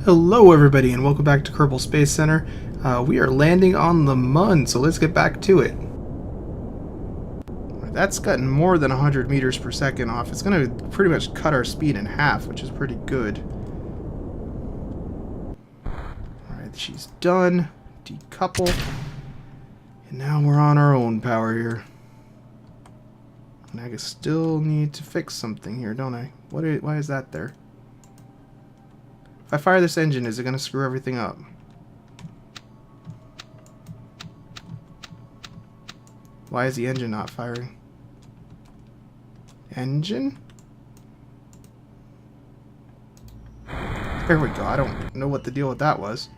Hello everybody and welcome back to Kerbal Space Center. We are landing on the Mun, so let's get back to it. That's gotten more than 100 meters per second off. It's going to pretty much cut our speed in half, which is pretty good. Alright, she's done. Decouple. And now we're on our own power here. And I still need to fix something here, don't I? Why is that there? If I fire this engine, is it going to screw everything up? Why is the engine not firing? Engine? There we go. I don't know what the deal with that was.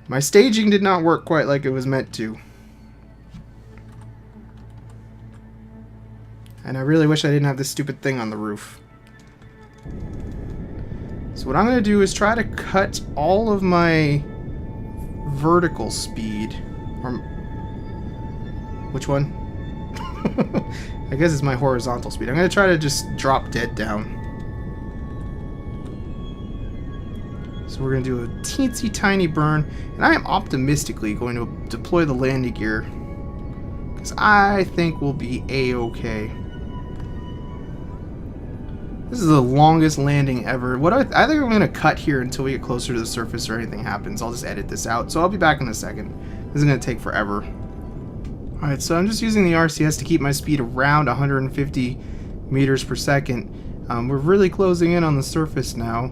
My staging did not work quite like it was meant to. And I really wish I didn't have this stupid thing on the roof. So what I'm going to do is try to cut all of my vertical speed. Or, which one? I guess it's my horizontal speed. I'm going to try to just drop dead down. So we're going to do a teensy tiny burn. And I am optimistically going to deploy the landing gear, because I think we'll be A-okay. This is the longest landing ever. I think I'm going to cut here until we get closer to the surface or anything happens. I'll just edit this out. So I'll be back in a second. This is going to take forever. Alright, so I'm just using the RCS to keep my speed around 150 meters per second. We're really closing in on the surface now.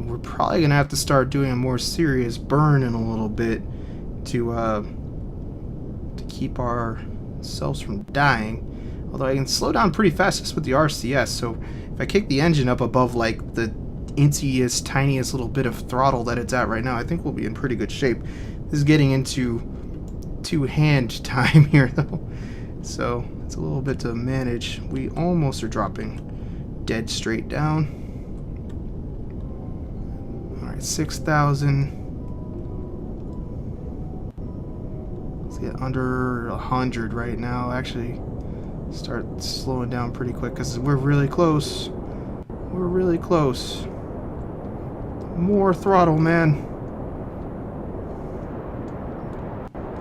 We're probably going to have to start doing a more serious burn in a little bit to keep ourselves from dying. Although I can slow down pretty fast just with the RCS, so if I kick the engine up above like the inchiest, tiniest little bit of throttle that it's at right now, I think we'll be in pretty good shape. This is getting into two-hand time here though, so it's a little bit to manage. We almost are dropping dead straight down. Alright, 6,000. Let's get under 100 right now. Actually, start slowing down pretty quick because we're really close. We're really close. More throttle, man.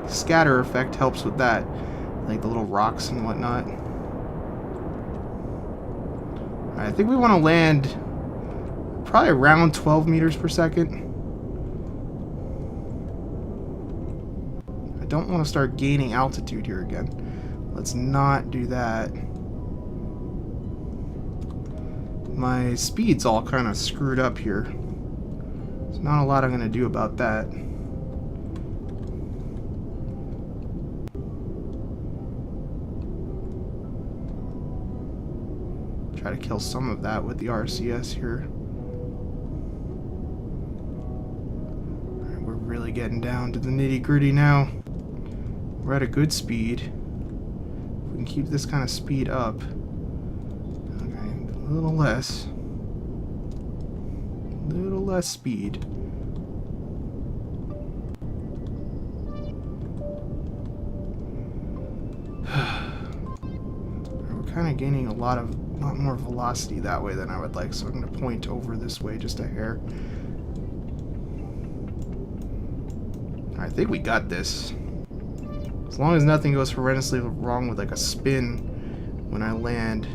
Scatter effect helps with that, like the little rocks and whatnot. Alright, I think we want to land probably around 12 meters per second. I don't want to start gaining altitude here again. Let's not do that. My speed's all kind of screwed up here. There's not a lot I'm going to do about that. Try to kill some of that with the RCS here. Alright, we're really getting down to the nitty-gritty now. We're at a good speed. We can keep this kind of speed up. Okay, a little less. A little less speed. We're kind of gaining a lot more velocity that way than I would like, so I'm going to point over this way just a hair. I think we got this. As long as nothing goes horrendously wrong with like a spin when I land.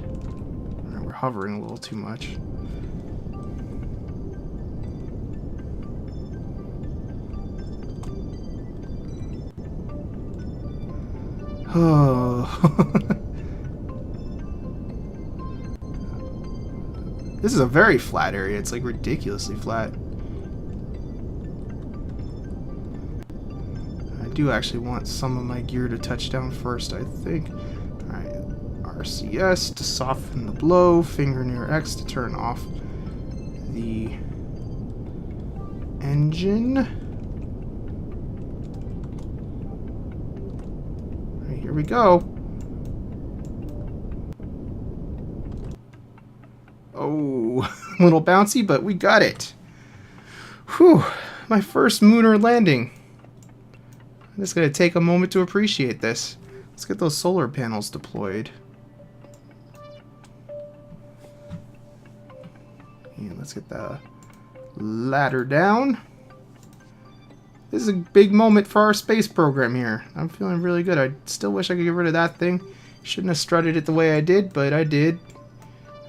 Right, we're hovering a little too much. Oh. This is a very flat area. It's like ridiculously flat. I do actually want some of my gear to touch down first, I think. Alright, RCS to soften the blow, finger near X to turn off the engine. Alright, here we go. Oh, a little bouncy, but we got it. Whew, my first lunar landing. I'm just going to take a moment to appreciate this. Let's get those solar panels deployed. Yeah, let's get the Ladder down. This is a big moment for our space program here. I'm feeling really good. I still wish I could get rid of that thing. Shouldn't have strutted it the way I did, but I did.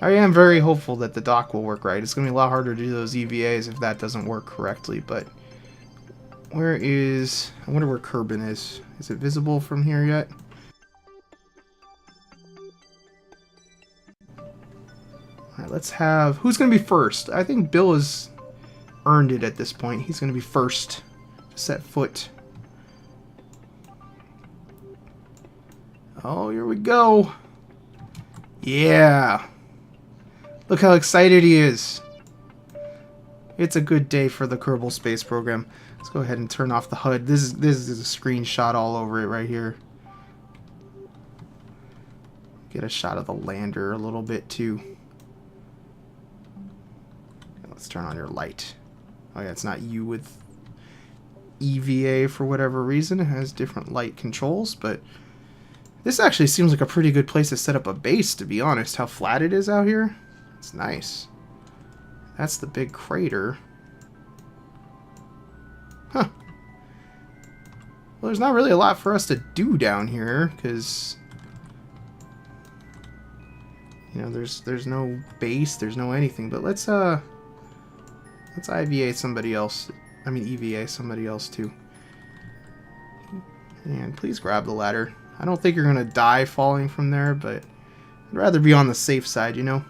I am very hopeful that the dock will work right. It's going to be a lot harder to do those EVAs if that doesn't work correctly, but... Where is... I wonder where Kerbal is. Is it visible from here yet? Alright, let's have... Who's going to be first? I think Bill has earned it at this point. He's going to be first to set foot. Oh, here we go. Yeah. Look how excited he is. It's a good day for the Kerbal space program. Let's go ahead and turn off the HUD. This is a screenshot all over it right here. Get a shot of the lander a little bit too. Let's turn on your light. Oh yeah, it's not you with EVA for whatever reason. It has different light controls, but this actually seems like a pretty good place to set up a base, to be honest. How flat it is out here. It's nice. That's the big crater. Huh. Well, there's not really a lot for us to do down here, because... You know, there's no base, there's no anything, but let's IVA somebody else. I mean EVA somebody else too. And please grab the ladder. I don't think you're gonna die falling from there, but I'd rather be on the safe side, you know?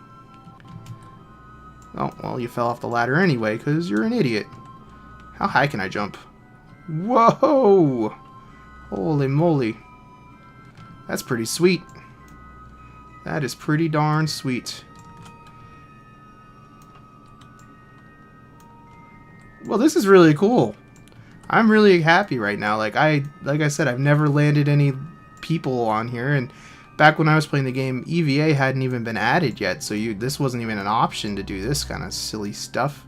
Oh, well, you fell off the ladder anyway, because you're an idiot. How high can I jump? Whoa! Holy moly. That's pretty sweet. That is pretty darn sweet. Well, this is really cool. I'm really happy right now. Like I said, I've never landed any people on here, and back when I was playing the game, EVA hadn't even been added yet, so this wasn't even an option to do this kind of silly stuff.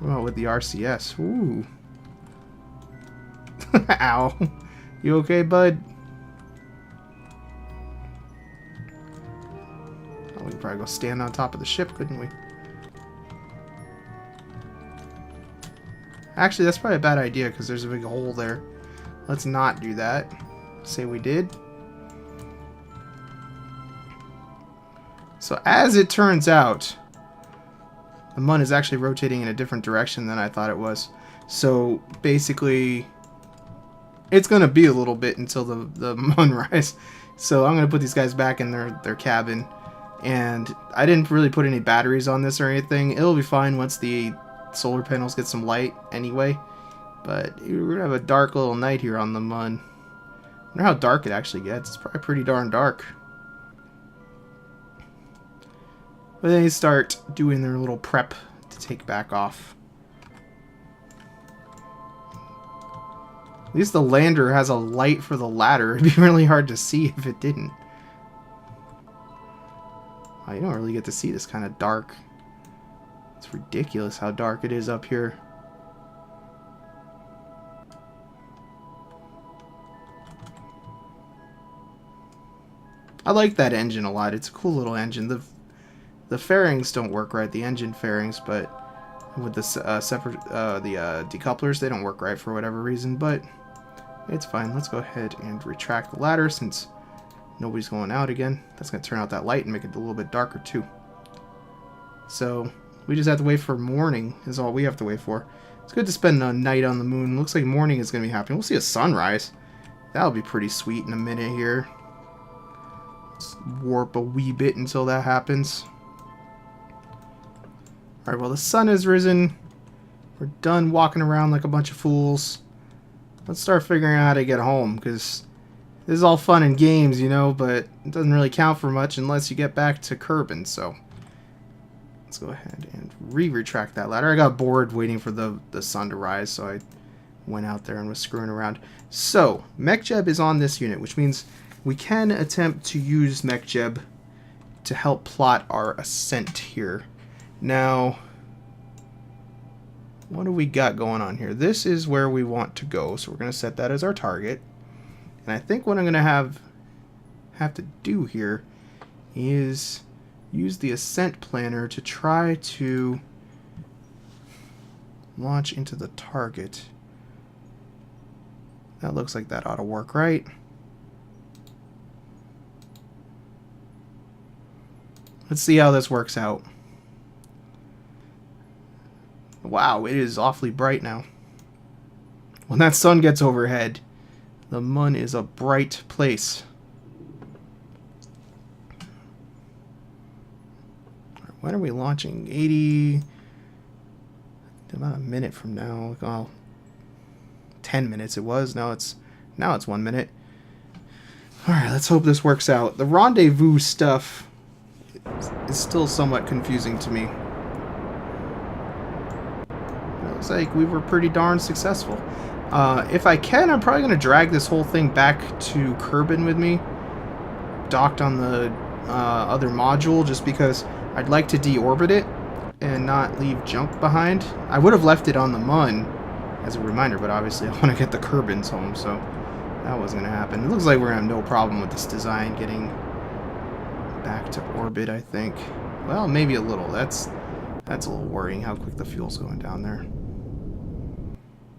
Well, with the RCS. Ooh. Ow. You okay, bud? Oh, we could probably go stand on top of the ship, couldn't we? Actually, that's probably a bad idea because there's a big hole there. Let's not do that. Say we did. So as it turns out, the Mun is actually rotating in a different direction than I thought it was. So basically, it's going to be a little bit until the Mun rise. So I'm going to put these guys back in their cabin. And I didn't really put any batteries on this or anything. It'll be fine once the solar panels get some light anyway. But we're going to have a dark little night here on the Mun. I wonder how dark it actually gets. It's probably pretty darn dark. But then they start doing their little prep to take back off. At least the lander has a light for the ladder. It'd be really hard to see if it didn't. Oh, you don't really get to see this kind of dark. It's ridiculous how dark it is up here. I like that engine a lot. It's a cool little engine. The fairings don't work right, the engine fairings, but with the decouplers, they don't work right for whatever reason, but it's fine. Let's go ahead and retract the ladder since nobody's going out again. That's going to turn out that light and make it a little bit darker too. So we just have to wait for morning is all we have to wait for. It's good to spend a night on the moon. Looks like morning is going to be happening. We'll see a sunrise. That'll be pretty sweet in a minute here. Let's warp a wee bit until that happens. Alright, well the sun has risen. We're done walking around like a bunch of fools. Let's start figuring out how to get home, because this is all fun and games, you know, but it doesn't really count for much unless you get back to Kerbal, so let's go ahead and retract that ladder. I got bored waiting for the sun to rise, so I went out there and was screwing around. So, MechJeb is on this unit, which means we can attempt to use MechJeb to help plot our ascent here. Now, what do we got going on here? This is where we want to go, so we're going to set that as our target. And I think what I'm going to have to do here is use the Ascent planner to try to Launch into the target. That looks like that ought to work, right? Let's see how this works out. Wow, it is awfully bright now. When that sun gets overhead, the moon is a bright place. When are we launching? 80... about a minute from now. Oh, 10 minutes it was. Now it's 1 minute. Alright, let's hope this works out. The rendezvous stuff is still somewhat confusing to me. It looks like we were pretty darn successful. If I can, I'm probably going to drag this whole thing back to Kerbal with me, docked on the other module, just because I'd like to deorbit it and not leave junk behind. I would have left it on the Mun as a reminder, but obviously I want to get the Kerbals home, so that wasn't going to happen. It looks like we're going to have no problem with this design getting back to orbit, I think. Well, maybe a little. That's a little worrying how quick the fuel's going down there.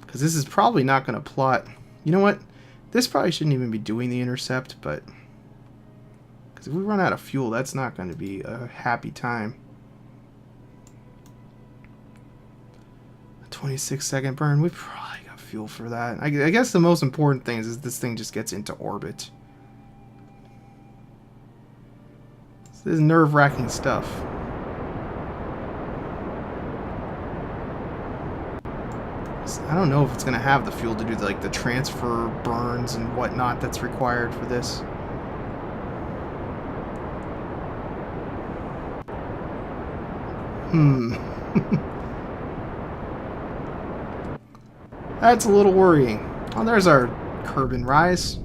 Because this is probably not going to plot... You know what? This probably shouldn't even be doing the intercept, but... Because if we run out of fuel, that's not going to be a happy time. 26-second burn. We probably got fuel for that. I guess the most important thing is this thing just gets into orbit. This is nerve-wracking stuff. I don't know if it's going to have the fuel to do the transfer burns and whatnot that's required for this. That's a little worrying. Oh, there's our Kerbal rise.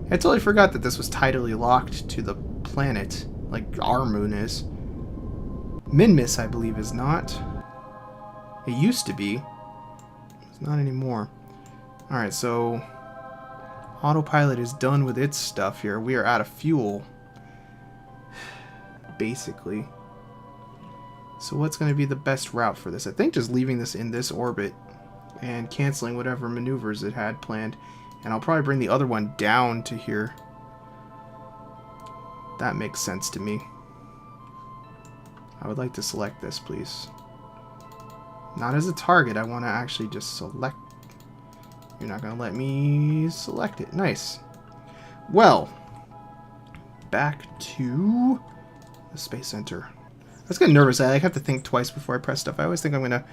I totally forgot that this was tidally locked to the planet, like our moon is. Minmus, I believe, is not. It used to be. It's not anymore. Alright, so autopilot is done with its stuff here. We are out of fuel, basically. So what's going to be the best route for this? I think just leaving this in this orbit and canceling whatever maneuvers it had planned. And I'll probably bring the other one down to here. That makes sense to me. I would like to select this, please. Not as a target, I want to actually just select. You're not going to let me select it. Nice. Well, back to the Space Center. I was getting nervous. I have to think twice before I press stuff. I always think I'm going to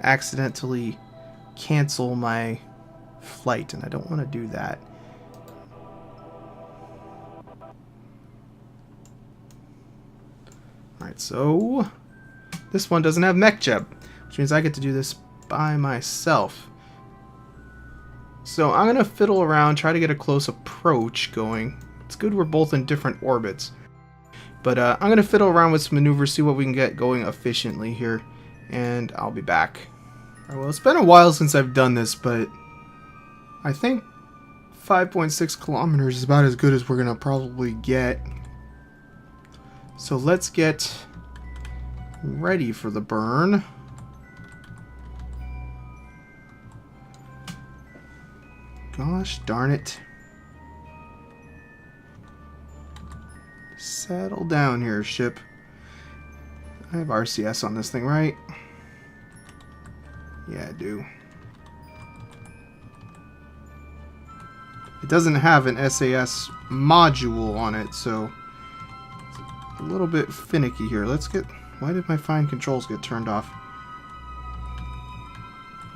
accidentally cancel my flight, and I don't want to do that. Alright, so this one doesn't have mech jeb, which means I get to do this by myself. So I'm going to fiddle around, try to get a close approach going. It's good we're both in different orbits. But I'm going to fiddle around with some maneuvers, see what we can get going efficiently here, and I'll be back. Alright, well, it's been a while since I've done this, but I think 5.6 kilometers is about as good as we're going to probably get. So let's get ready for the burn. Gosh darn it. Settle down here, ship. I have RCS on this thing, right? Yeah, I do. It doesn't have an SAS module on it, so it's a little bit finicky here. Let's get... Why did my fine controls get turned off?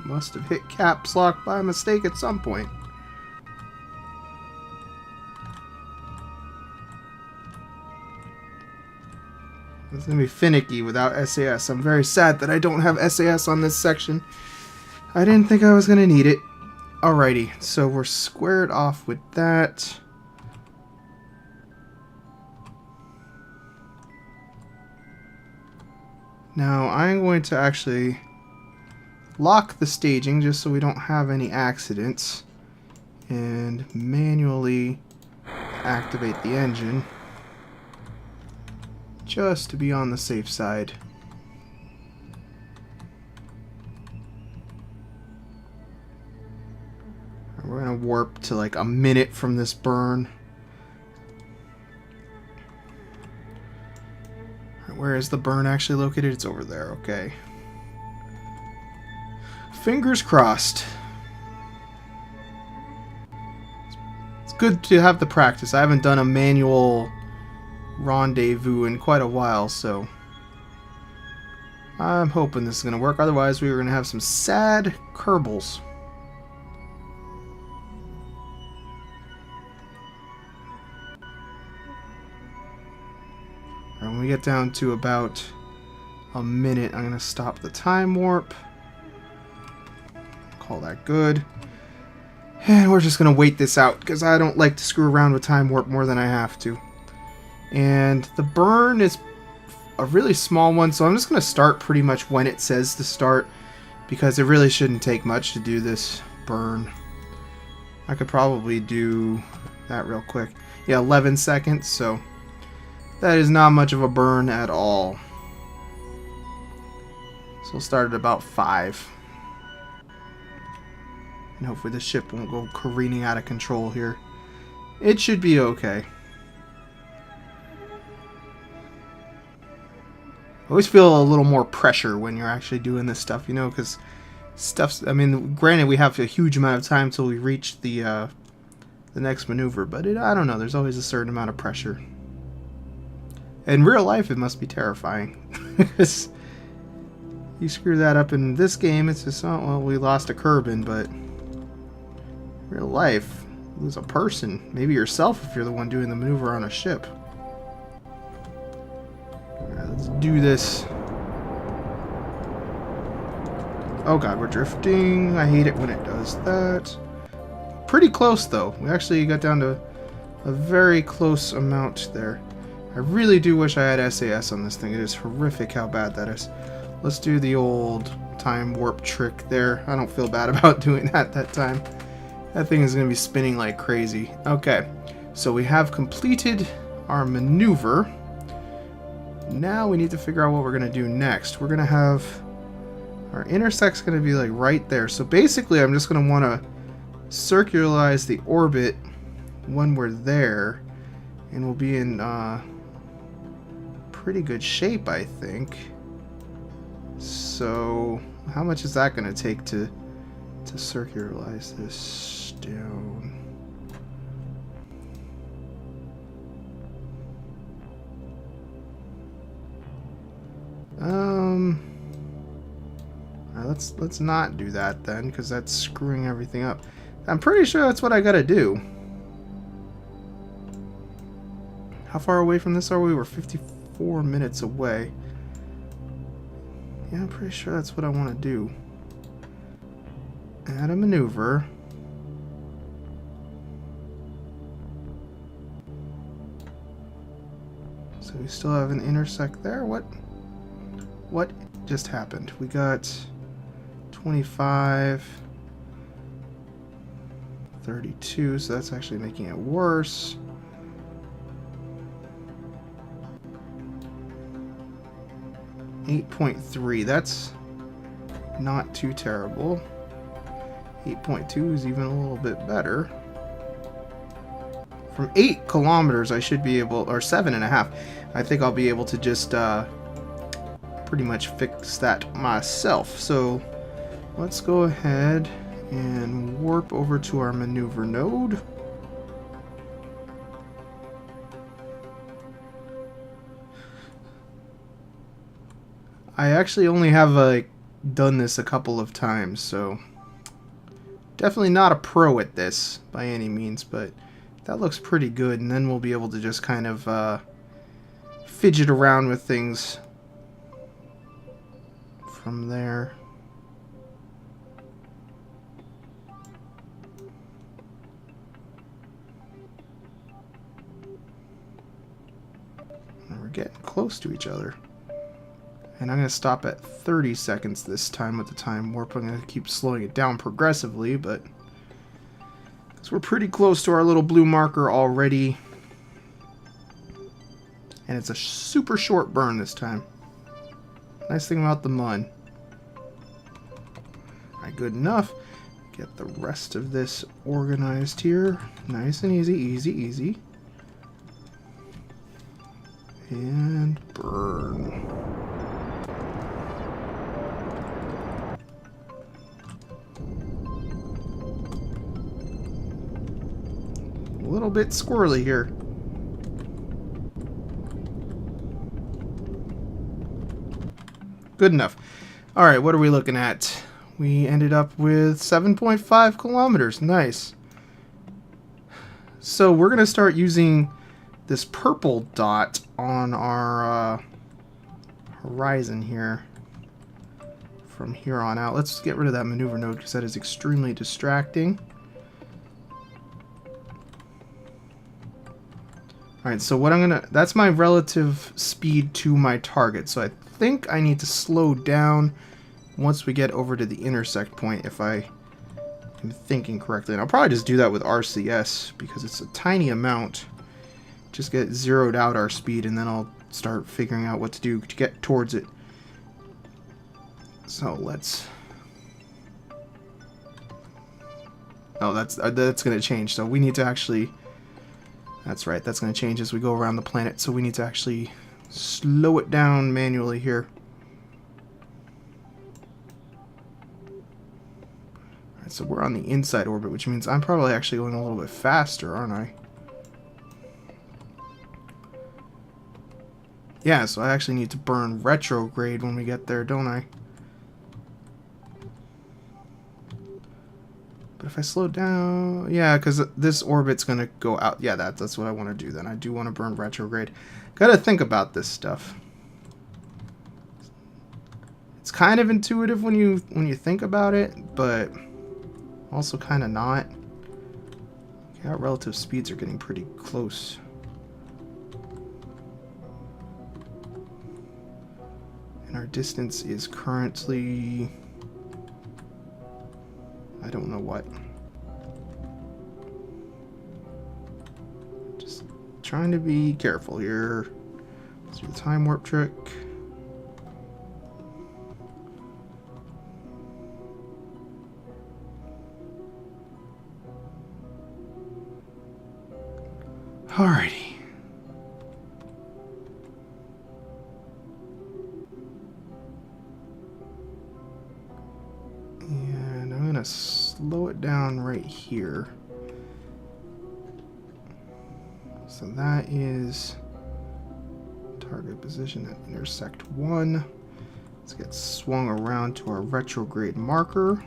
Must have hit caps lock by mistake at some point. It's going to be finicky without SAS. I'm very sad that I don't have SAS on this section. I didn't think I was going to need it. Alrighty, so we're squared off with that. Now I'm going to actually lock the staging just so we don't have any accidents and manually activate the engine just to be on the safe side. to warp to like a minute from this burn. Where is the burn actually located? It's over there, okay. Fingers crossed. It's good to have the practice. I haven't done a manual rendezvous in quite a while, so I'm hoping this is going to work. Otherwise, we were going to have some sad Kerbals. And when we get down to about a minute, I'm going to stop the time warp. Call that good. And we're just going to wait this out, because I don't like to screw around with time warp more than I have to. And the burn is a really small one, so I'm just going to start pretty much when it says to start, because it really shouldn't take much to do this burn. I could probably do that real quick. Yeah, 11 seconds, so that is not much of a burn at all. So we'll start at about 5. And hopefully the ship won't go careening out of control here. It should be okay. I always feel a little more pressure when you're actually doing this stuff, you know, because stuff's, I mean, granted we have a huge amount of time till we reach the next maneuver, but I don't know, there's always a certain amount of pressure. In real life, it must be terrifying. Because you screw that up in this game, it's just, oh, well, we lost a Kerbin, but real life, you lose a person. Maybe yourself if you're the one doing the maneuver on a ship. Alright, let's do this. Oh god, we're drifting. I hate it when it does that. Pretty close, though. We actually got down to a very close amount there. I really do wish I had SAS on this thing. It is horrific how bad that is. Let's do the old time warp trick there. I don't feel bad about doing that time. That thing is going to be spinning like crazy. Okay, so we have completed our maneuver. Now we need to figure out what we're going to do next. We're going to have... our intersect's going to be like right there. So basically I'm just going to want to circularize the orbit when we're there. And we'll be in pretty good shape, I think. So how much is that going to take to circularize this down? Let's not do that then, because that's screwing everything up. I'm pretty sure that's what I gotta do. How far away from this are we? We're 54 minutes away. Yeah, I'm pretty sure that's what I want to do. Add a maneuver. So we still have an intersect there. What just happened? We got 25, 32, so that's actually making it worse. .3, that's not too terrible. 8.2 is even a little bit better. From 8 kilometers I should be able, or 7.5, I think I'll be able to just pretty much fix that myself. So let's go ahead and warp over to our maneuver node. I actually only have done this a couple of times, so definitely not a pro at this by any means, but that looks pretty good, and then we'll be able to just kind of fidget around with things from there. And we're getting close to each other. And I'm going to stop at 30 seconds this time with the time warp. I'm going to keep slowing it down progressively, but because we're pretty close to our little blue marker already. And it's a super short burn this time. Nice thing about the MUN. Alright, good enough. Get the rest of this organized here. Nice and easy, easy, easy. And burn. A little bit squirrely here. Good enough. Alright, what are we looking at? We ended up with 7.5 kilometers. Nice. So we're going to start using this purple dot on our horizon here from here on out. Let's get rid of that maneuver node because that is extremely distracting. Alright, so what I'm gonna... That's my relative speed to my target. So I think I need to slow down once we get over to the intersect point, if I am thinking correctly. And I'll probably just do that with RCS because it's a tiny amount. Just get zeroed out our speed and then I'll start figuring out what to do to get towards it. So let's... Oh, that's going to change. So we need to actually... That's right, that's going to change as we go around the planet. So we need to actually slow it down manually here. Alright, so we're on the inside orbit, which means I'm probably actually going a little bit faster, aren't I? Yeah, so I actually need to burn retrograde when we get there, don't I? But if I slow down... Yeah, because this orbit's going to go out. Yeah, that's what I want to do then. I do want to burn retrograde. Got to think about this stuff. It's kind of intuitive when you think about it, but also kind of not. Okay, our relative speeds are getting pretty close. And our distance is currently... I don't know what. Just trying to be careful here. Let's do the time warp trick. Alrighty. And I'm gonna slow it down right here. So that is target position at intersect 1. Let's get swung around to our retrograde marker.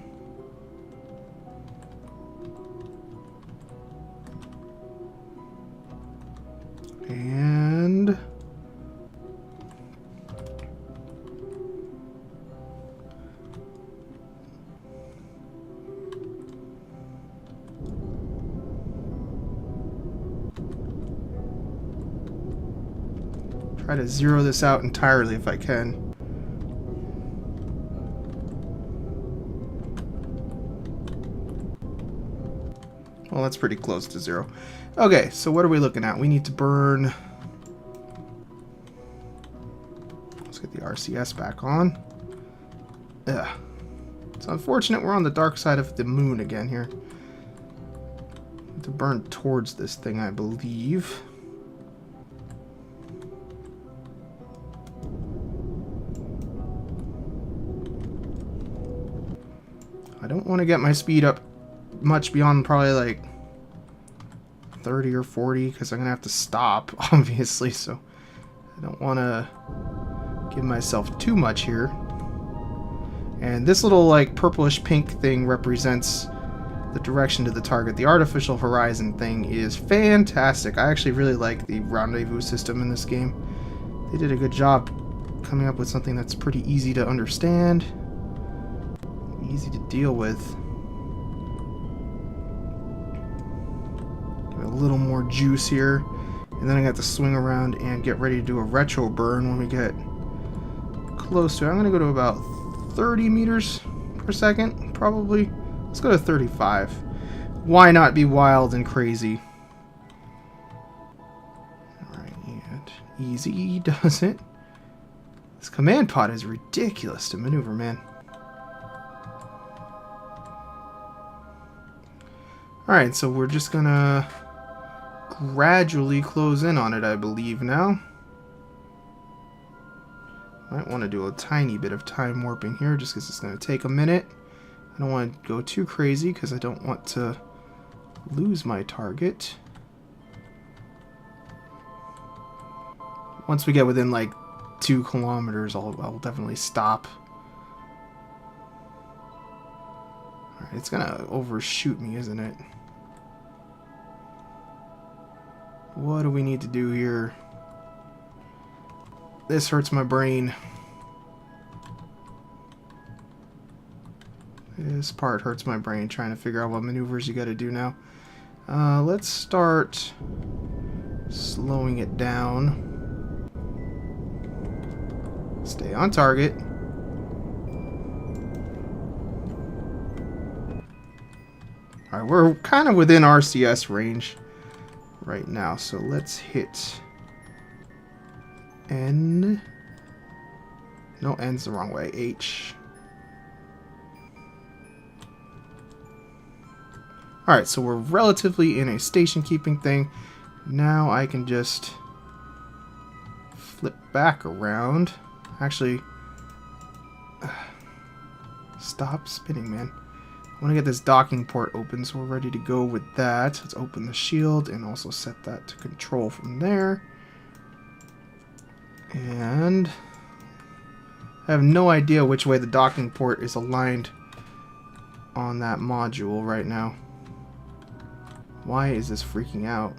And try to zero this out entirely if I can. Well, that's pretty close to zero. Okay, so what are we looking at? We need to burn... Let's get the RCS back on. Ugh. It's unfortunate we're on the dark side of the moon again here. Need to burn towards this thing, I believe. I don't want to get my speed up much beyond probably like 30 or 40 because I'm gonna have to stop, obviously, so I don't want to give myself too much here. And this little like purplish pink thing represents the direction to the target. The artificial horizon thing is fantastic. I actually really like the rendezvous system in this game. They did a good job coming up with something that's pretty easy to understand, easy to deal with. A little more juice here, and then I got to swing around and get ready to do a retro burn when we get close to it. I'm going to go to about 30 meters per second, probably. Let's go to 35. Why not be wild and crazy? Alright, and easy does it. This command pod is ridiculous to maneuver, man. Alright, so we're just gonna gradually close in on it, I believe, now. Might want to do a tiny bit of time warping here, just because it's going to take a minute. I don't want to go too crazy, because I don't want to lose my target. Once we get within, like, 2 kilometers, I'll definitely stop. Alright, it's going to overshoot me, isn't it? What do we need to do here? This hurts my brain. This part hurts my brain, trying to figure out what maneuvers you gotta do now. Let's start slowing it down. Stay on target. Alright, we're kind of within RCS range right now, so let's hit N. No, N's the wrong way. H. Alright, so we're relatively in a station keeping thing. Now I can just flip back around. Actually, stop spinning, man. I want to get this docking port open, so we're ready to go with that. Let's open the shield and also set that to control from there. And I have no idea which way the docking port is aligned on that module right now. Why is this freaking out?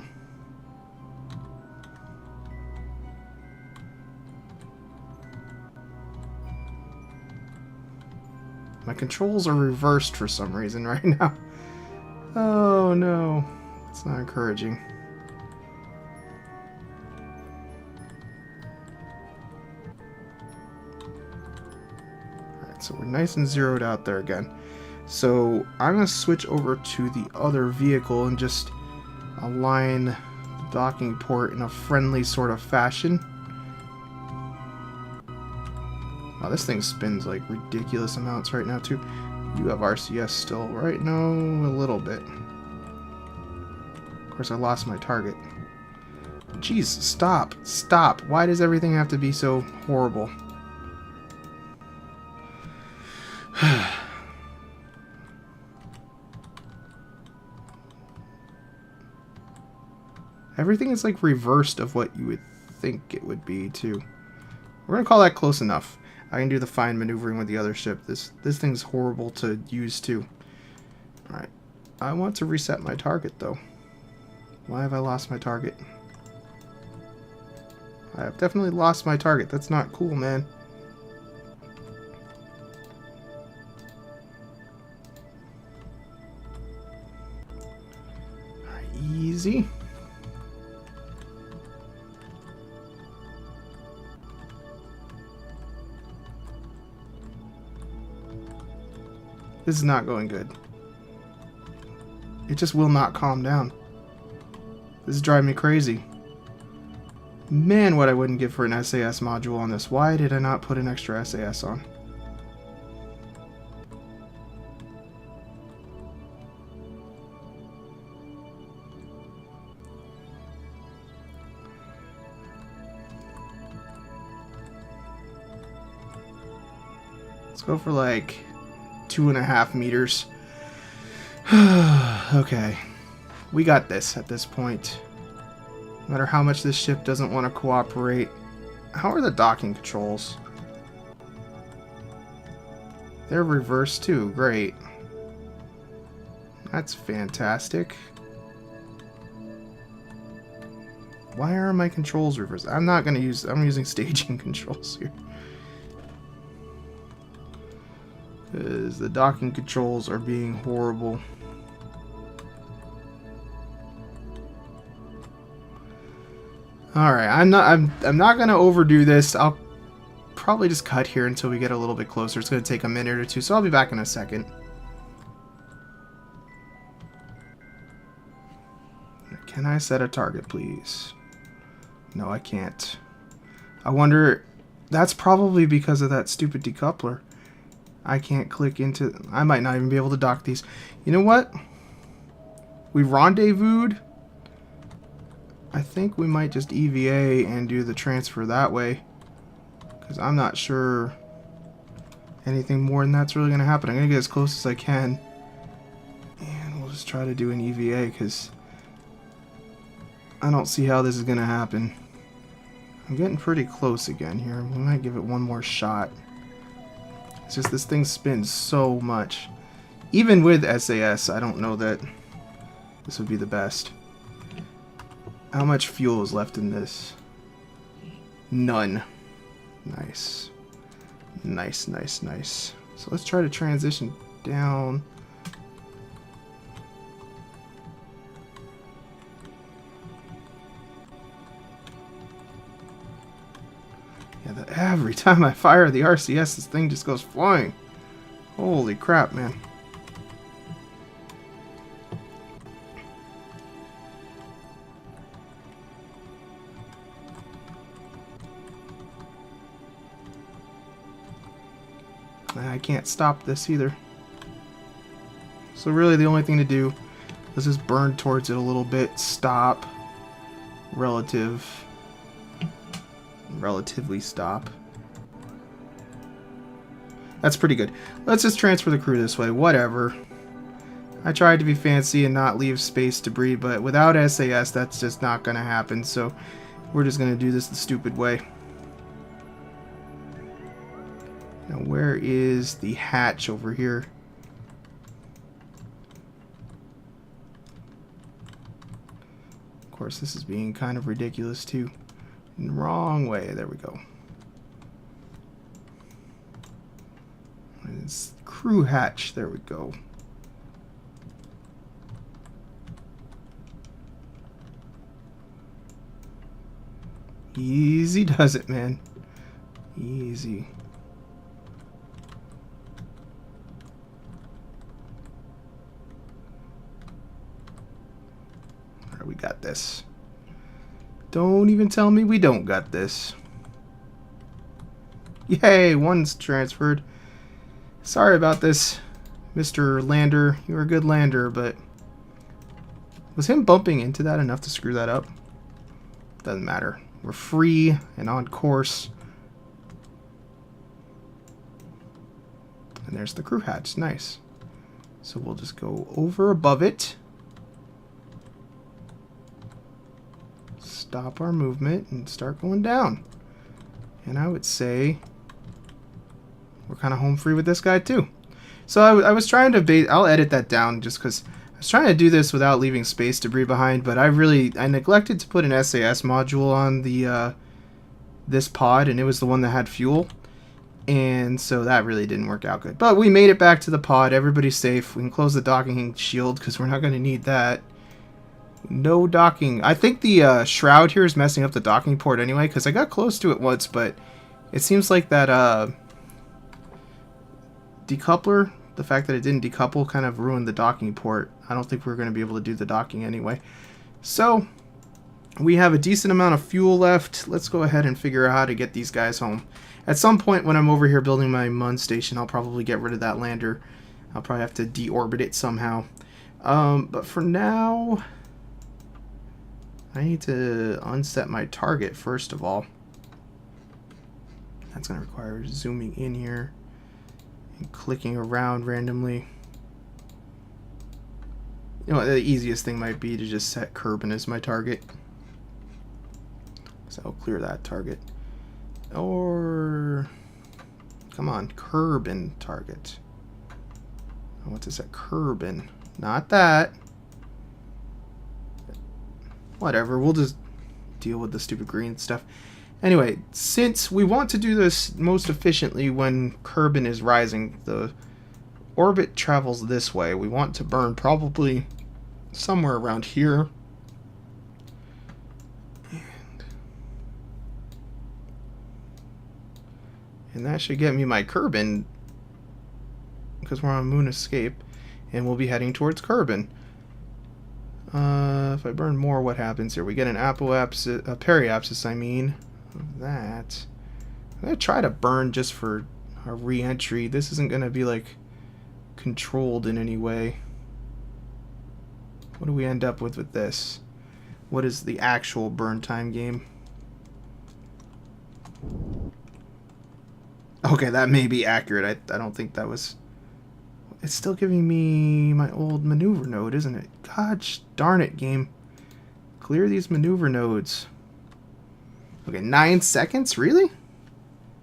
My controls are reversed for some reason right now. Oh no, it's not encouraging. So we're nice and zeroed out there again. So I'm going to switch over to the other vehicle and just align the docking port in a friendly sort of fashion. Wow, this thing spins like ridiculous amounts right now too. You have RCS still, right? No, a little bit. Of course, I lost my target. Jeez, stop. Stop. Why does everything have to be so horrible? Everything is like reversed of what you would think it would be too. We're gonna call that close enough. I can do the fine maneuvering with the other ship. This thing's horrible to use too. Alright. I want to reset my target though. Why have I lost my target? I have definitely lost my target. That's not cool, man. Alright, easy. This is not going good. It just will not calm down. This is driving me crazy. Man, what I wouldn't give for an SAS module on this. Why did I not put an extra SAS on? Let's go for like 2.5 meters. Okay. We got this at this point. No matter how much this ship doesn't want to cooperate. How are the docking controls? They're reversed too. Great. That's fantastic. Why are my controls reversed? I'm not going to use... I'm using staging controls here. Because the docking controls are being horrible. Alright, I'm not gonna overdo this. I'll probably just cut here until we get a little bit closer. It's gonna take a minute or two, so I'll be back in a second. Can I set a target, please? No, I can't. I wonder... That's probably because of that stupid decoupler. I can't click into... I might not even be able to dock these. You know what? We rendezvoused. I think we might just EVA and do the transfer that way. Because I'm not sure anything more than that's really going to happen. I'm going to get as close as I can. And we'll just try to do an EVA because I don't see how this is going to happen. I'm getting pretty close again here. We might give it one more shot. It's just this thing spins so much. Even with SAS, I don't know that this would be the best. How much fuel is left in this? None. Nice. Nice, nice, nice. So let's try to transition down. Yeah, every time I fire the RCS, this thing just goes flying. Holy crap, man. I can't stop this either. So really the only thing to do is just burn towards it a little bit, stop, relatively stop. That's pretty good. Let's just transfer the crew this way, whatever. I tried to be fancy and not leave space to breathe, but without SAS that's just not going to happen, so we're just going to do this the stupid way. Now where is the hatch over here? Of course this is being kind of ridiculous too. In the wrong way. There we go. It's crew hatch. There we go. Easy does it, man. Easy. Alright, we got this. Don't even tell me we don't got this. Yay, one's transferred. Sorry about this, Mr. Lander. You were a good lander, but was him bumping into that enough to screw that up? Doesn't matter. We're free and on course. And there's the crew hatch. Nice. So we'll just go over above it. Stop our movement and start going down. And I would say we're kind of home free with this guy too. So I was trying to I'll edit that down just because I was trying to do this without leaving space debris behind, but I neglected to put an SAS module on the this pod, and it was the one that had fuel, and so that really didn't work out good. But we made it back to the pod. Everybody's safe. We can close the docking shield because we're not going to need that. No docking. I think the shroud here is messing up the docking port anyway, because I got close to it once, but it seems like that decoupler, the fact that it didn't decouple, kind of ruined the docking port. I don't think we're going to be able to do the docking anyway. So we have a decent amount of fuel left. Let's go ahead and figure out how to get these guys home. At some point when I'm over here building my MUN station, I'll probably get rid of that lander. I'll probably have to deorbit it somehow. But for now, I need to unset my target first of all. That's going to require zooming in here and clicking around randomly. You know, the easiest thing might be to just set Kerbal as my target. So I'll clear that target. Or, come on, Kerbal target. I want to set Kerbal, not that. Whatever, we'll just deal with the stupid green stuff. Anyway, since we want to do this most efficiently when Kerbal is rising, the orbit travels this way. We want to burn probably somewhere around here. And that should get me my Kerbal, because we're on moon escape, and we'll be heading towards Kerbal. If I burn more, what happens here? We get an apoapsis, a periapsis, I mean, of that. I'm going to try to burn just for a re-entry. This isn't going to be, like, controlled in any way. What do we end up with this? What is the actual burn time game? Okay, that may be accurate. I don't think that was... It's still giving me my old maneuver node, isn't it? Gosh darn it, game. Clear these maneuver nodes. Okay, 9 seconds? Really?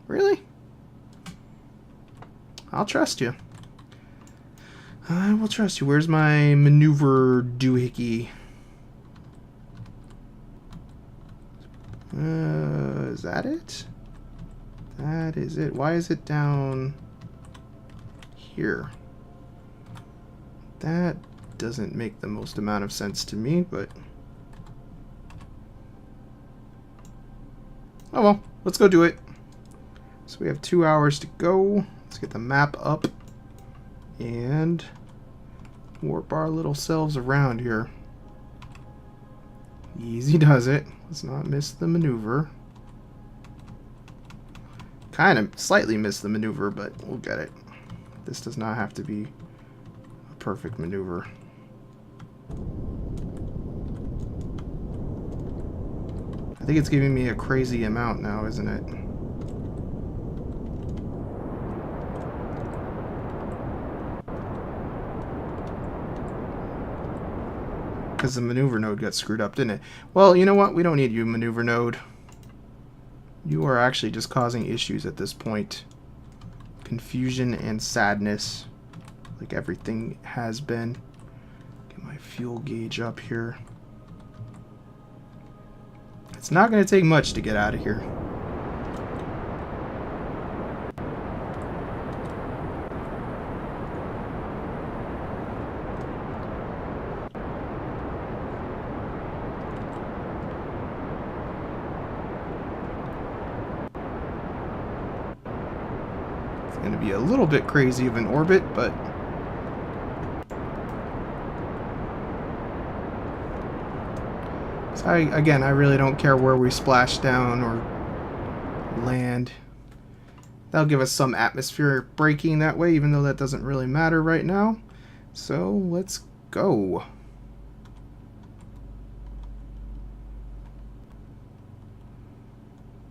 Really? I'll trust you. I will trust you. Where's my maneuver doohickey? Is that it? That is it. Why is it down here? That doesn't make the most amount of sense to me, but... Oh well, let's go do it. So we have 2 hours to go. Let's get the map up and warp our little selves around here. Easy does it. Let's not miss the maneuver. Kind of slightly missed the maneuver, but we'll get it. This does not have to be a perfect maneuver. I think it's giving me a crazy amount now, isn't it? Because the maneuver node got screwed up, didn't it? Well, you know what? We don't need you, maneuver node. You are actually just causing issues at this point. Confusion and sadness, like everything has been. Get my fuel gauge up here. It's not going to take much to get out of here. Going to be a little bit crazy of an orbit, but so I really don't care where we splash down or land. That'll give us some atmospheric braking that way, even though that doesn't really matter right now. So let's go.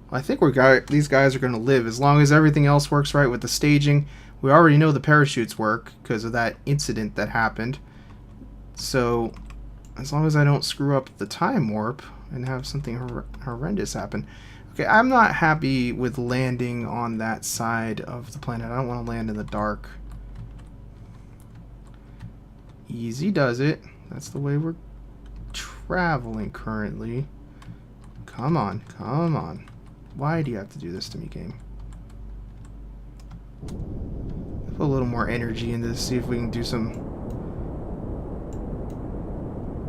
I think these guys are going to live as long as everything else works right with the staging. We already know the parachutes work because of that incident that happened. So as long as I don't screw up the time warp and have something horrendous happen. Okay, I'm not happy with landing on that side of the planet. I don't want to land in the dark. Easy does it. That's the way we're traveling currently. Come on, come on. Why do you have to do this to me, game? Put a little more energy into this, see if we can do some...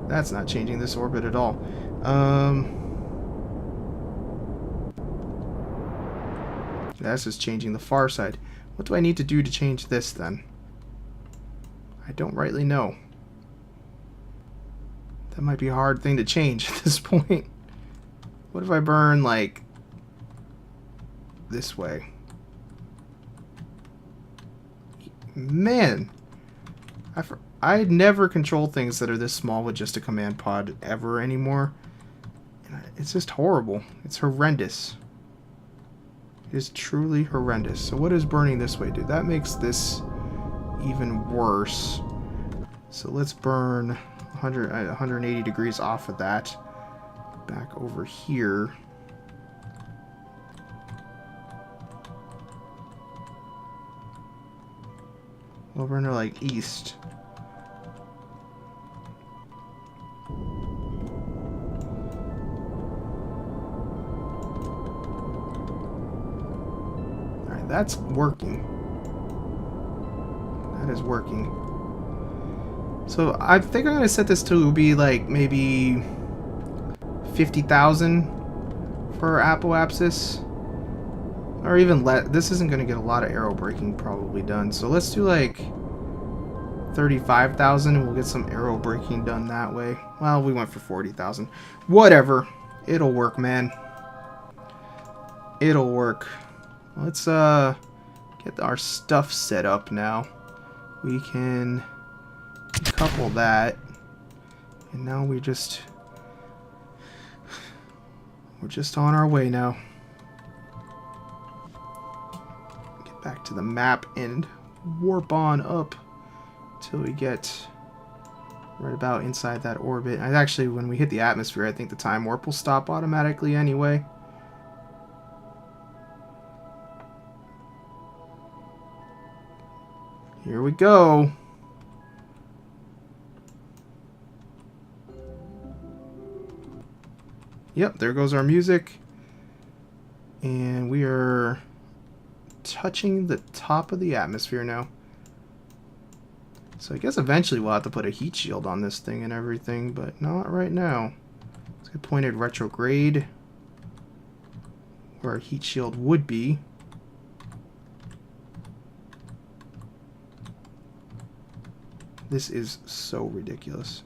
That's not changing this orbit at all. That's just changing the far side. What do I need to do to change this, then? I don't rightly know. That might be a hard thing to change at this point. What if I burn, like... this way? Man, I never control things that are this small with just a command pod ever anymore. And it's just horrible. It's horrendous. It is truly horrendous. So what does burning this way do? That makes this even worse. So let's burn 180 degrees off of that. Back over here. We'll burn her like east. Alright, that's working. That is working. So I think I'm going to set this to be like maybe 50,000 for apoapsis. Or even less. This isn't going to get a lot of aero braking probably done. So let's do like 35,000 and we'll get some aero braking done that way. Well, we went for 40,000. Whatever. It'll work, man. It'll work. Let's get our stuff set up now. We can couple that. And now we're just on our way now. Get back to the map and warp on up till we get right about inside that orbit. And actually, when we hit the atmosphere, I think the time warp will stop automatically anyway. Here we go. Yep, there goes our music. And we are touching the top of the atmosphere now. So I guess eventually we'll have to put a heat shield on this thing and everything, but not right now. Let's get pointed retrograde, where a heat shield would be. This is so ridiculous.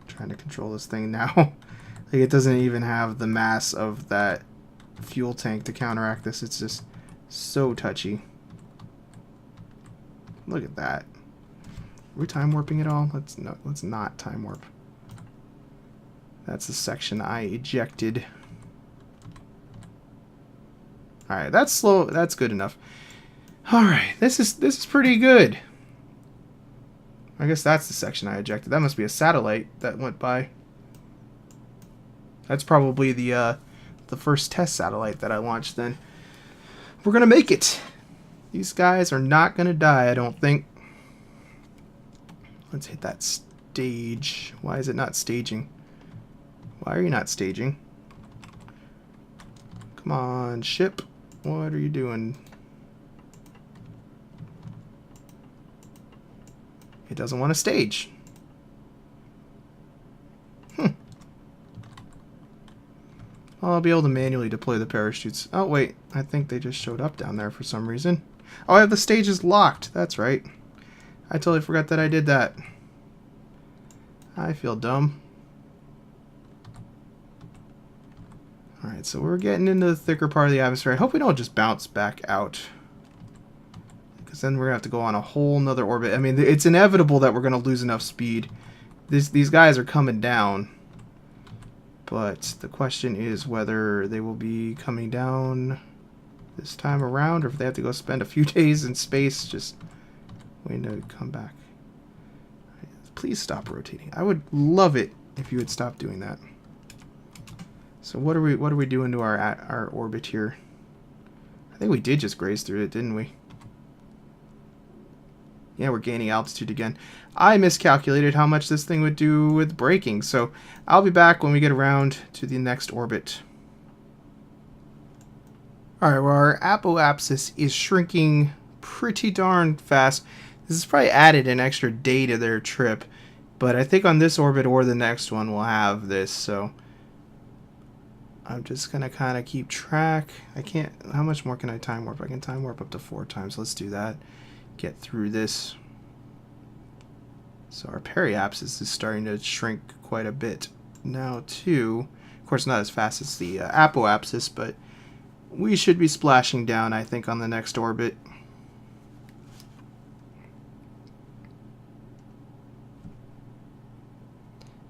I'm trying to control this thing now. Like, it doesn't even have the mass of that fuel tank to counteract this. It's just so touchy. Look at that. Are we time warping at all? Let's not time warp. That's the section I ejected. Alright, that's slow. That's good enough. Alright, this is pretty good. I guess that's the section I ejected. That must be a satellite that went by. That's probably the first test satellite that I launched then. We're gonna make it. These guys are not gonna die, I don't think. Let's hit that stage. Why is it not staging? Why are you not staging? Come on, ship. What are you doing? It doesn't want to stage. I'll be able to manually deploy the parachutes. Oh, wait. I think they just showed up down there for some reason. Oh, I have the stages locked. That's right. I totally forgot that I did that. I feel dumb. Alright, so we're getting into the thicker part of the atmosphere. I hope we don't just bounce back out, because then we're going to have to go on a whole nother orbit. I mean, it's inevitable that we're going to lose enough speed. These guys are coming down. But the question is whether they will be coming down this time around, or if they have to go spend a few days in space just waiting to come back. Please stop rotating. I would love it if you would stop doing that. So what are we doing to our orbit here? I think we did just graze through it, didn't we? Yeah, we're gaining altitude again. I miscalculated how much this thing would do with braking, so I'll be back when we get around to the next orbit. Alright, well, our apoapsis is shrinking pretty darn fast. This has probably added an extra day to their trip, but I think on this orbit or the next one we'll have this, so I'm just going to kind of keep track. I can't... How much more can I time warp? I can time warp up to 4 times. Let's do that. Get through this. So our periapsis is starting to shrink quite a bit now too. Of course, not as fast as the apoapsis, but we should be splashing down, I think, on the next orbit.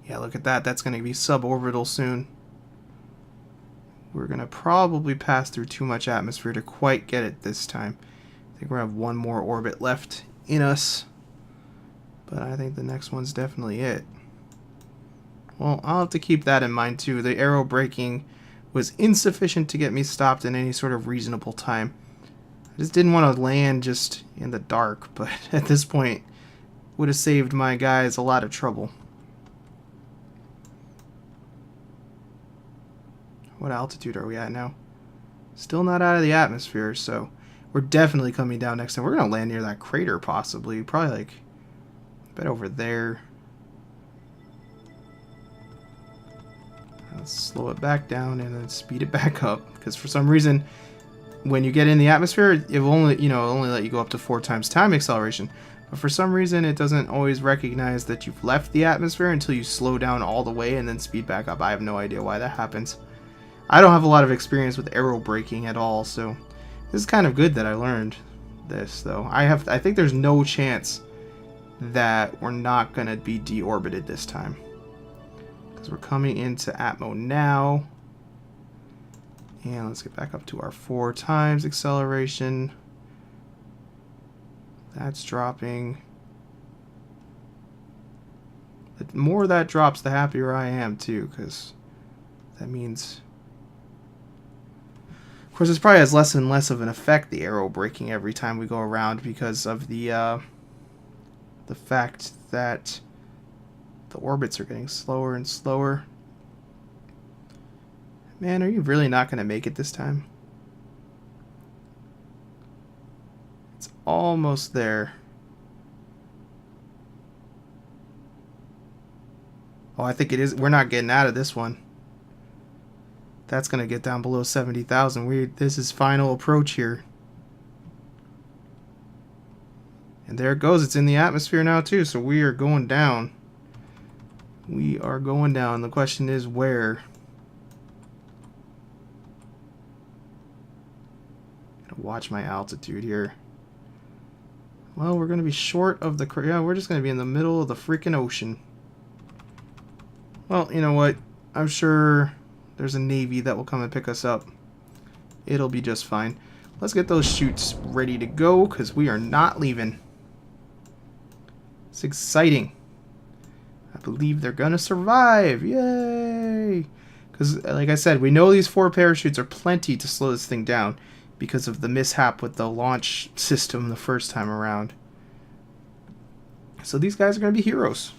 Yeah, look at that. That's going to be suborbital soon. We're going to probably pass through too much atmosphere to quite get it this time. I think we're going to have one more orbit left in us. But I think the next one's definitely it. Well, I'll have to keep that in mind too. The aero braking was insufficient to get me stopped in any sort of reasonable time. I just didn't want to land just in the dark, but at this point would have saved my guys a lot of trouble. What altitude are we at now? Still not out of the atmosphere, so we're definitely coming down next time. We're going to land near that crater, possibly. Probably like a bit over there. Let's slow it back down and then speed it back up, because for some reason when you get in the atmosphere it will only let you go up to 4 times time acceleration, but for some reason it doesn't always recognize that you've left the atmosphere until you slow down all the way and then speed back up. I have no idea why that happens. I don't have a lot of experience with aero braking at all, so this is kind of good that I learned this, though. I think there's no chance that we're not going to be deorbited this time. Because we're coming into Atmo now. And let's get back up to our 4 times acceleration. That's dropping. The more that drops, the happier I am too, because that means... Of course, this probably has less and less of an effect, the arrow braking every time we go around, because of the fact that the orbits are getting slower and slower. Man, are you really not going to make it this time? It's almost there. Oh, I think it is. We're not getting out of this one. That's going to get down below 70,000. This is final approach here. And there it goes. It's in the atmosphere now, too. So we are going down. We are going down. The question is where? Gotta watch my altitude here. Well, we're going to be short of the... Yeah, we're just going to be in the middle of the freaking ocean. Well, you know what? I'm sure there's a Navy that will come and pick us up. It'll be just fine. Let's get those chutes ready to go, because we are not leaving. It's exciting. I believe they're going to survive. Yay! Because, like I said, we know these 4 parachutes are plenty to slow this thing down because of the mishap with the launch system the first time around. So these guys are going to be heroes.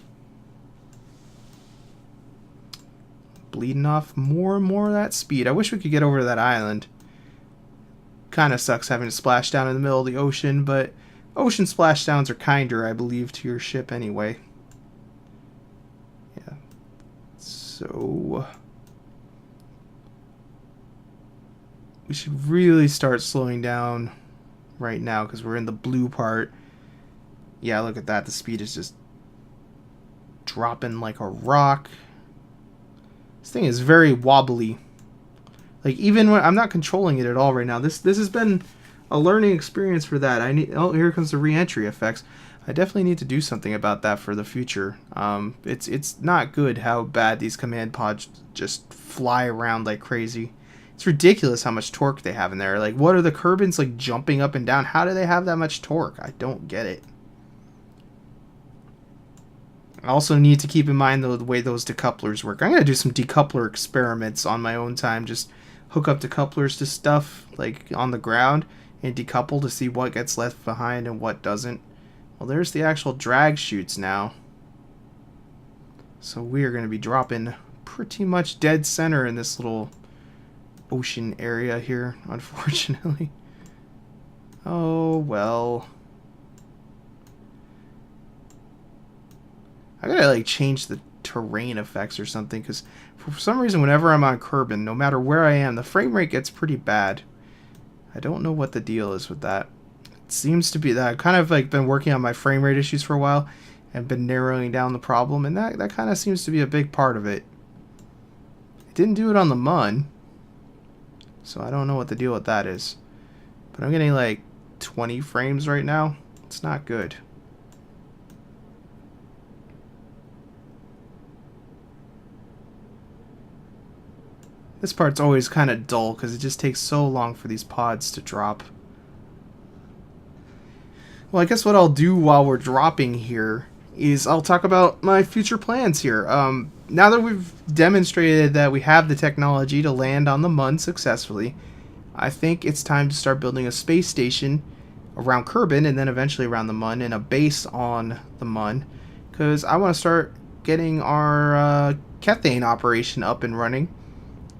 Bleeding off more and more of that speed. I wish we could get over to that island. Kind of sucks having to splash down in the middle of the ocean, but ocean splashdowns are kinder, I believe, to your ship anyway. Yeah. So we should really start slowing down right now because we're in the blue part. Yeah, look at that. The speed is just dropping like a rock. This thing is very wobbly. Like, even when I'm not controlling it at all right now. This has been a learning experience for that. Oh, here comes the re-entry effects. I definitely need to do something about that for the future. It's not good how bad these command pods just fly around like crazy. It's ridiculous how much torque they have in there. Like, what are the Kerbals like jumping up and down? How do they have that much torque? I don't get it. I also need to keep in mind the way those decouplers work. I'm going to do some decoupler experiments on my own time. Just hook up decouplers to stuff like on the ground and decouple to see what gets left behind and what doesn't. Well, there's the actual drag chutes now. So we are going to be dropping pretty much dead center in this little ocean area here, unfortunately. Oh, well. I gotta like change the terrain effects or something, because for some reason whenever I'm on Kerbal, no matter where I am, the frame rate gets pretty bad. I don't know what the deal is with that. It seems to be that I've kind of like been working on my frame rate issues for a while and been narrowing down the problem, and that kind of seems to be a big part of it. I didn't do it on the Mun, so I don't know what the deal with that is. But I'm getting like 20 frames right now. It's not good. This part's always kind of dull because it just takes so long for these pods to drop. Well, I guess what I'll do while we're dropping here is I'll talk about my future plans here. Now that we've demonstrated that we have the technology to land on the Mun successfully, I think it's time to start building a space station around Kerbal and then eventually around the Mun and a base on the Mun, because I want to start getting our Kethane operation up and running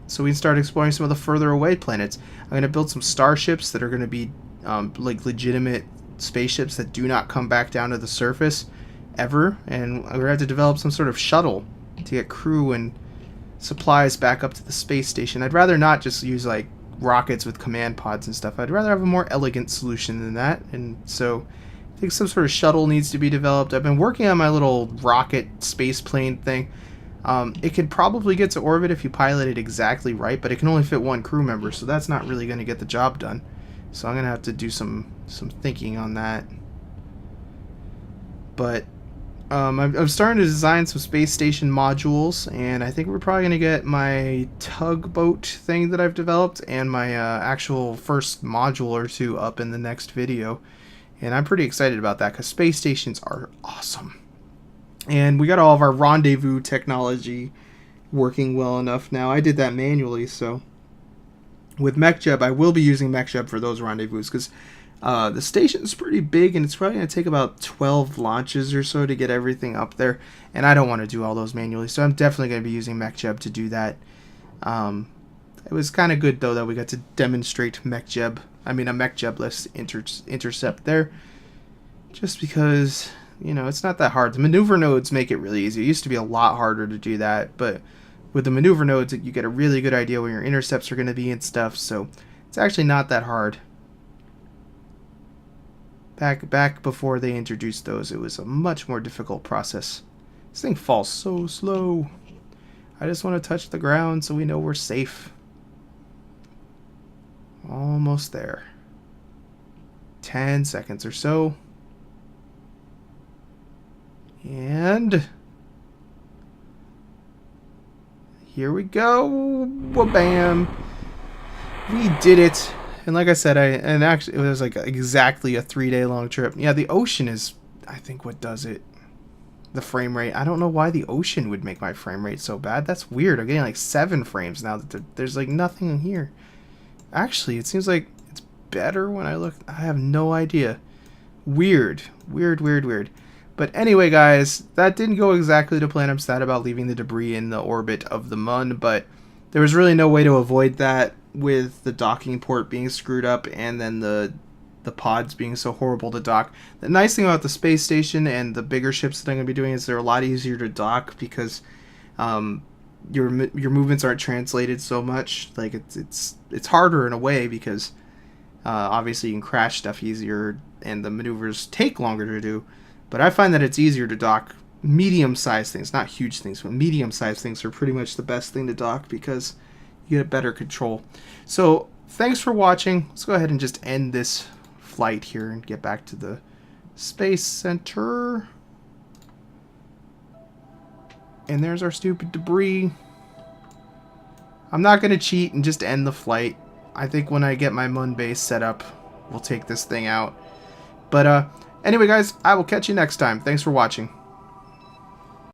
so we can start exploring some of the further away planets. I'm going to build some starships that are going to be like legitimate spaceships that do not come back down to the surface ever, and we're going to have to develop some sort of shuttle to get crew and supplies back up to the space station. I'd rather not just use like rockets with command pods and stuff. I'd rather have a more elegant solution than that, and so I think some sort of shuttle needs to be developed. I've been working on my little rocket space plane thing. It could probably get to orbit if you pilot it exactly right, but it can only fit 1 crew member, so that's not really going to get the job done. So I'm going to have to do some thinking on that. But I'm starting to design some space station modules, and I think we're probably going to get my tugboat thing that I've developed and my actual first module or two up in the next video. And I'm pretty excited about that because space stations are awesome. And we got all of our rendezvous technology working well enough now. I did that manually, so with MechJeb, I will be using MechJeb for those rendezvous because the station's pretty big, and it's probably going to take about 12 launches or so to get everything up there, and I don't want to do all those manually, so I'm definitely going to be using MechJeb to do that. It was kind of good, though, that we got to demonstrate a MechJeb-less intercept there, just because, you know, it's not that hard. The maneuver nodes make it really easy. It used to be a lot harder to do that, but with the maneuver nodes, you get a really good idea where your intercepts are going to be and stuff, so it's actually not that hard. Back before they introduced those, it was a much more difficult process. This thing falls so slow. I just want to touch the ground so we know we're safe. Almost there. 10 seconds or so. And here we go. Wha-bam. We did it. And like I said, actually it was like exactly a 3-day long trip. Yeah, the ocean is, I think, what does it. The frame rate. I don't know why the ocean would make my frame rate so bad. That's weird. I'm getting like 7 frames now. There's like nothing in here. Actually, it seems like it's better when I look. I have no idea. Weird. Weird. But anyway, guys, that didn't go exactly to plan. I'm sad about leaving the debris in the orbit of the Mun, but there was really no way to avoid that with the docking port being screwed up and then the pods being so horrible to dock. The nice thing about the space station and the bigger ships that I'm going to be doing is they're a lot easier to dock because your movements aren't translated so much. Like it's harder in a way because obviously you can crash stuff easier and the maneuvers take longer to do. But I find that it's easier to dock medium-sized things, not huge things, but medium-sized things are pretty much the best thing to dock because you get better control. So thanks for watching. Let's go ahead and just end this flight here and get back to the Space Center. And there's our stupid debris. I'm not going to cheat and just end the flight. I think when I get my Mun base set up, we'll take this thing out. But anyway, guys, I will catch you next time. Thanks for watching.